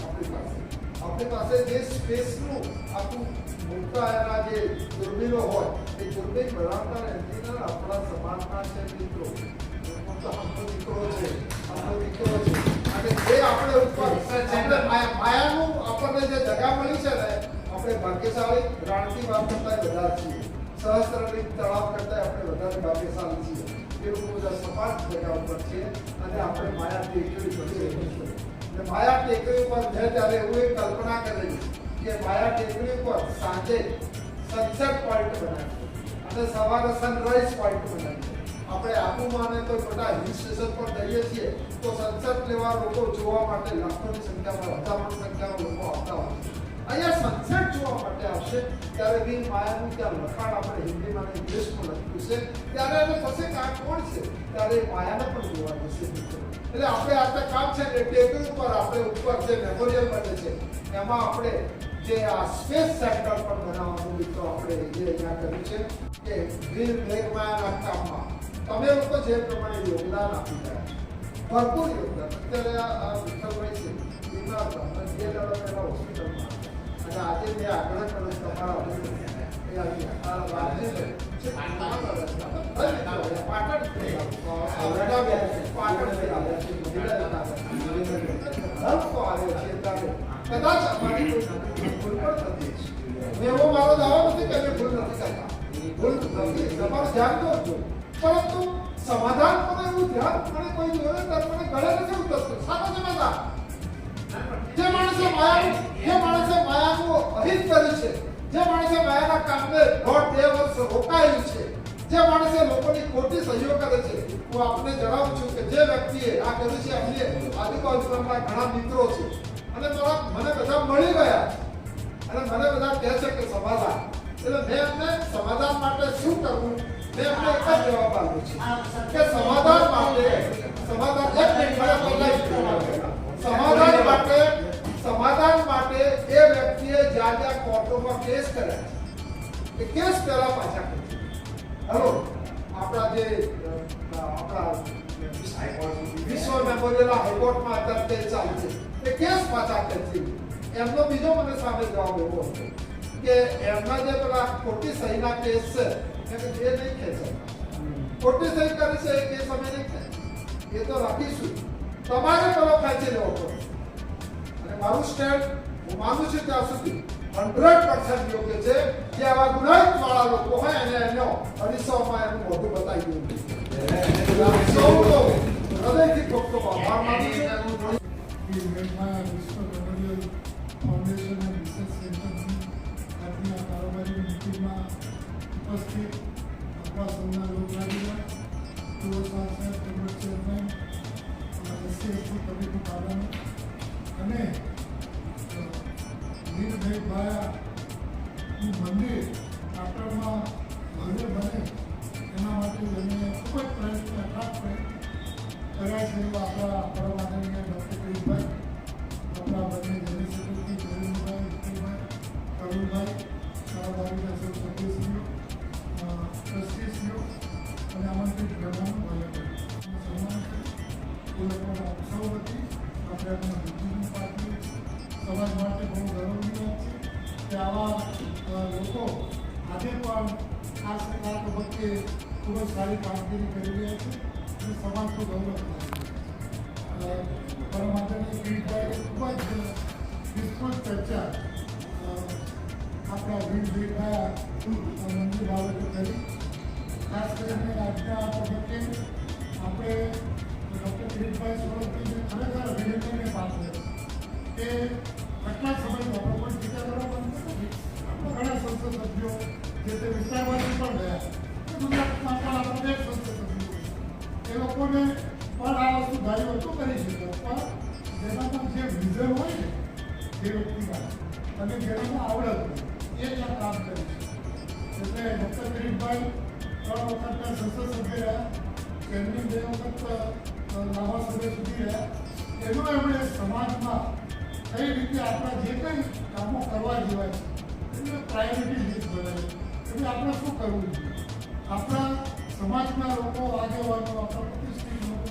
આપણી પાસે જે સ્પેસનું આખું મોટા એના જે દૂરબીનો હોય એ દૂરબીન બનાવનાર એન્જિનિયર આપણા સમાજના છે મિત્રો. દીકરો છે અને જે આપણે ઉપર માયાનું આપણને જે જગા મળી છે ને, આપણે ભાગ્યશાળી. રાણકી વાત કરતા બધા છીએ, સહસ્ત્રલિંગ તળાવ કરતા આપણે વધારે ભાગ્યશાળી છીએ. એવું બધા સપાટ જગા ઉપર છીએ અને આપણે માયા ટેકરી પર છે. માયા ટેકરી ઉપર મેં ત્યારે એવું એક કલ્પના કરેલી કે માયા ટેકરી ઉપર સાંજે સનસેટ પોઈન્ટ બનાવીએ અને સવારે સનરાઈઝ પોઈન્ટ બનાવીએ. આપણે આબુમાં અને કોઈ મોટા હિલ સ્ટેશન પર જઈએ છીએ તો સનસેટ લેવા લોકો જોવા માટે લાખોની સંખ્યામાં, હજારોની સંખ્યામાં લોકો આવતા હોય છે. અહીંયા સનસેટ જોવા માટે આવશે ત્યારે વીર માયાનું ત્યાં લખાણ આપણે હિન્દીમાં અને ઇંગ્લિશમાં લખ્યું છે. ત્યારે એને થશે કે આ કોણ છે, ત્યારે માયાને પણ જોવા જશે. એટલે આપણે આ કામ છે ને ટેબલ ઉપર આપણે ઉપર જે મેમોરિયલ બને છે એમાં આપણે જે આ સ્પેસ સેન્ટર પણ બનાવવાનું મિત્રો આપણે જે અહીંયા કર્યું છે કે વીર મેઘમાયાના કામમાં તમે લોકો જે પ્રમાણે યોગદાન આપી રહ્યા છો, ભરપૂર યોગદાન. અત્યારે આ વિઠ્ઠલભાઈ છે બીમાર હતા અને 2 દાડા પહેલા હોસ્પિટલમાં અને આજે મેં આગ્રહ કર્યો તમારા કદાચ અમારી ભૂલ પણ થતી છે. એવો મારો દાવો નથી કે અમે ભૂલ નથી કરતા, ભૂલ નથી, તમારું ધ્યાન દોરજો. પરંતુ સમાધાન પણ એવું ધ્યાન મને કોઈ જોડે ત્યારે મને ગળે નથી ઉતરતું. સાચો સમાધાન જે માણસે માયાનું અહિત કર્યું છે, જે માણસે માયાના કામને 1.5-2 વર્ષ રોકાયેલું છે, જે માણસે લોકોની ખોટી સહયોગ કરે છે, હું આપને જણાવું છું કે જે વ્યક્તિએ આ કર્યું છે એમની આજુબાજુના ઘણા મિત્રો છે અને મને બધા મળી ગયા અને મને બધા કહે છે કે સમાધાન. એટલે મેં એમને સમાધાન માટે શું કરવું, મેં એમને એક જ જવાબ આપ્યો છે કે સમાધાન માટે એ વ્યક્તિએ જ્યાં કોર્ટોમાં કેસ કર્યા છે એ કેસ પહેલા પાછા ખેંચે. હલો, આપણા જે વિશ્વ મેમોરિયલ હાઈકોર્ટમાં અત્યારે કેસ ચાલુ છે એ કેસ પાછા ખેંચી. એમનો બીજો મને સામે જવાબ એવો હતો કે એમના જે પેલા ખોટી સહીના કેસ છે એ નહીં ખેંચાય. ખોટી સહી કરી છે એ કેસ અમે નહીં ખેંચી, એ તો રાખીશું. તમારે પેલો ખેંચી લેવો પડે. અને મારું સ્ટેન્ડ હું માનું છું ત્યાં સુધી 100% યોગ્ય છે. જે આવા ગુનાહિત વાળા લોકો હોય અને એનો અરીસામાં એનું મોઢું બતાવી દઉં. સૌનો હૃદયથી ખૂબ ખૂબ આભાર માનું છું. વિશ્વ મેમોરિયલ ફાઉન્ડેશન અને રિસર્ચ સેન્ટરની આજની કારોબારી મીટિંગમાં ઉપસ્થિત આપણા સૌના લોકલાડીના પૂર્વ સાંસદ તેમજ ચેરમેન એસસી કમિટી પાર્લામેન્ટ અને વીર મેઘમાયાનું મંદિર પાટણમાં ભવ્ય બને એના માટે એમને ખૂબ જ પ્રયત્ન કર્યા છે. એવા આપણા પરમ આદરણીય ડૉક્ટર કિરીટભાઈ, આપણા બંને જનરલ સેક્રેટરી જયંતભાઈ, વિઠ્ઠલભાઈ, કરુણભાઈ, કારોબારીના સૌ સભ્યશ્રીઓ, ટ્રસ્ટીશ્રીઓ અને આમંત્રિત મહેમાનો સન્માન કરી એ લોકોના ઉત્સવ હતી. આપણે એમને બુદ્ધિનું પાટીએ સમાજ માટે બહુ ગૌરવની વાત છે કે આવા લોકો આજે પણ આ સરકાર તબક્કે ખૂબ જ સારી કામગીરી કરી રહ્યા છે અને સમાજનું ગૌરવ થાય છે. પરમ આદરણીય કિરીટભાઈએ ખૂબ જ વિસ્તૃત ચર્ચા આપણા વીરભાઈ મંદિર બાબતે કરી. ખાસ કરીને આજના તબક્કે આપણે ડૉક્ટર કિરીટભાઈ સોલંકીને ખરેખર અભિનંદનને પાત્ર કે આટલા સમયમાં આપણે કોઈ ટીકા કરવા માંગતા નથી. આપણે ઘણા સંસદ સભ્યો જે તે વિસ્તારમાંથી પણ ગયા, ગુજરાતમાં પણ આપણે બે સંસદ સભ્યો એ લોકોને પણ આ વસ્તુ ધારી વસ્તુ કરી શકે, પણ જેનામાં જે વિઝન હોય ને જે વ્યક્તિમાં અને જેનામાં આવડત હોય એ જ આ કામ કરી છે. એટલે ડૉક્ટર કિરીટભાઈ 3 વખતના સંસદ સભ્ય રહ્યા, એમની 2 વખત લાંબા સમય સુધી રહ્યા. એનો એમણે સમાજમાં કઈ રીતે આપણા જે કંઈ કામો કરવા જેવા છે એમને પ્રાયોરિટી લિસ્ટ બનાવી. એટલે આપણે શું કરવું જોઈએ? આપણા સમાજના લોકો, આગેવાનો, આપણા પ્રતિષ્ઠિત લોકો,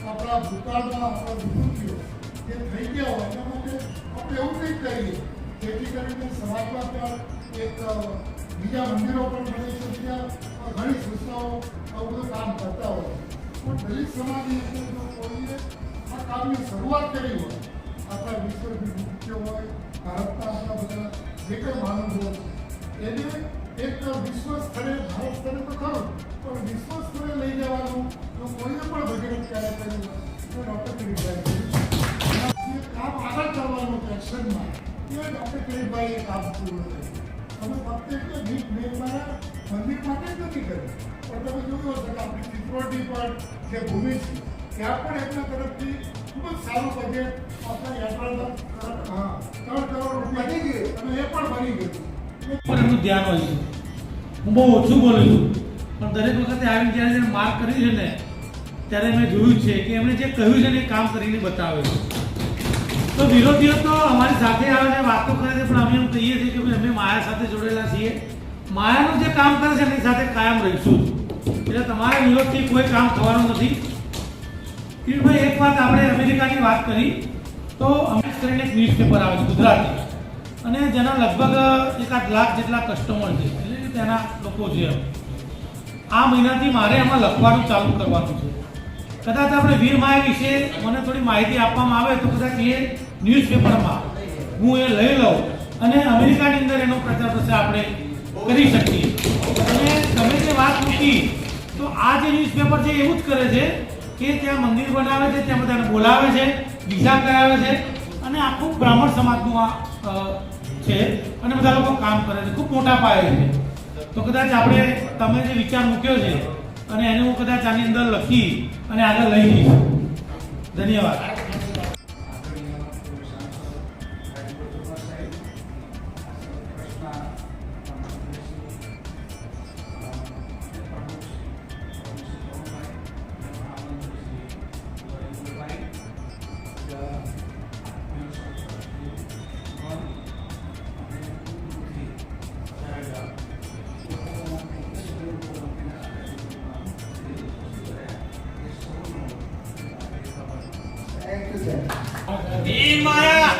આપણા ભૂતકાળમાં આપણા વિભૂતિઓ જે થઈ ગયા હોય એના માટે આપણે એવું કંઈક કરીએ જેથી કરીને સમાજમાં પણ એક બીજા મંદિરો પણ બને છે, ત્યાં ઘણી સંસ્થાઓ આવું બધું કામ કરતા હોય. પણ દલિત સમાજની અંદર જો કોઈએ આ કામની શરૂઆત કરી હોય, આપણા વિશ્વ વિભૂતિઓ હોય, ભારતના આપણા બધા જે કંઈ મહાનુભાવો છે એને એક વિશ્વ સ્તરે, ભારત સ્તરે તો ખરું, પણ વિશ્વ સ્તરે લઈ જવાનું જો કોઈને પણ ભગીરથ કાર્ય કર્યું હોય તો ડૉક્ટર કિરીટભાઈ જે કામ આગળ કરવાનું એક્શનમાં એ ડૉક્ટર કિરીટભાઈએ કામ પૂર્ણ કર્યું. અમે ફક્ત એટલે ભીખ મેઘમાયા મંદિર માટે જ નથી કર્યું, પણ તમે જોયું હશે કે આપણી ચિત્રોડી પર જે ભૂમિ છે ત્યાં પણ એમના તરફથી ખૂબ જ સારું બજેટ આપણા યાત્રાધામ 3 કરોડ રૂપિયા થઈ ગઈ અને એ પણ બની ગયું. એમનું ધ્યાન હોય છે. હું બહુ ઓછું બોલું છું, પણ દરેક વખતે આવીને જ્યારે જેને માર્ક કરી છે ને ત્યારે મેં જોયું છે કે એમણે જે કહ્યું છે ને એ કામ કરીને બતાવે છે. તો વિરોધીઓ તો અમારી સાથે આવે છે, વાતો કરે છે, પણ અમે એમ કહીએ છીએ કે ભાઈ અમે માયા સાથે જોડેલા છીએ, માયાનું જે કામ કરે છે એની સાથે કાયમ રહીશું. એટલે તમારા વિરોધથી કોઈ કામ થવાનું નથી. કિરીટભાઈ, એક વાત આપણે અમેરિકાની વાત કરી તો અમેરિક કરીને એક ન્યૂઝપેપર આવે છે ગુજરાતી, અને જેના લગભગ 1 લાખ જેટલા કસ્ટમર છે, એટલે કે તેના લોકો છે. આ મહિનાથી મારે એમાં લખવાનું ચાલુ કરવાનું છે. કદાચ આપણે વીરમાયા વિશે મને થોડી માહિતી આપવામાં આવે તો કદાચ એ ન્યૂઝપેપરમાં હું એ લઈ લઉં અને અમેરિકાની અંદર એનો પ્રચાર પ્રસાર આપણે કરી શકીએ. અને તમે જે વાત મૂકી તો આ જે ન્યૂઝપેપર છે એવું જ કરે છે કે ત્યાં મંદિર બનાવે છે, ત્યાં બધાને બોલાવે છે, વિઝા કરાવે છે, અને આખું બ્રાહ્મણ સમાજનું આ છે અને બધા લોકો કામ કરે છે, ખૂબ મોટા પાયે છે. તો કદાચ આપણે તમે જે વિચાર મૂક્યો છે અને એને હું કદાચ આની અંદર લખી અને આગળ લઈ જઈશ. ધન્યવાદ. વીર માયા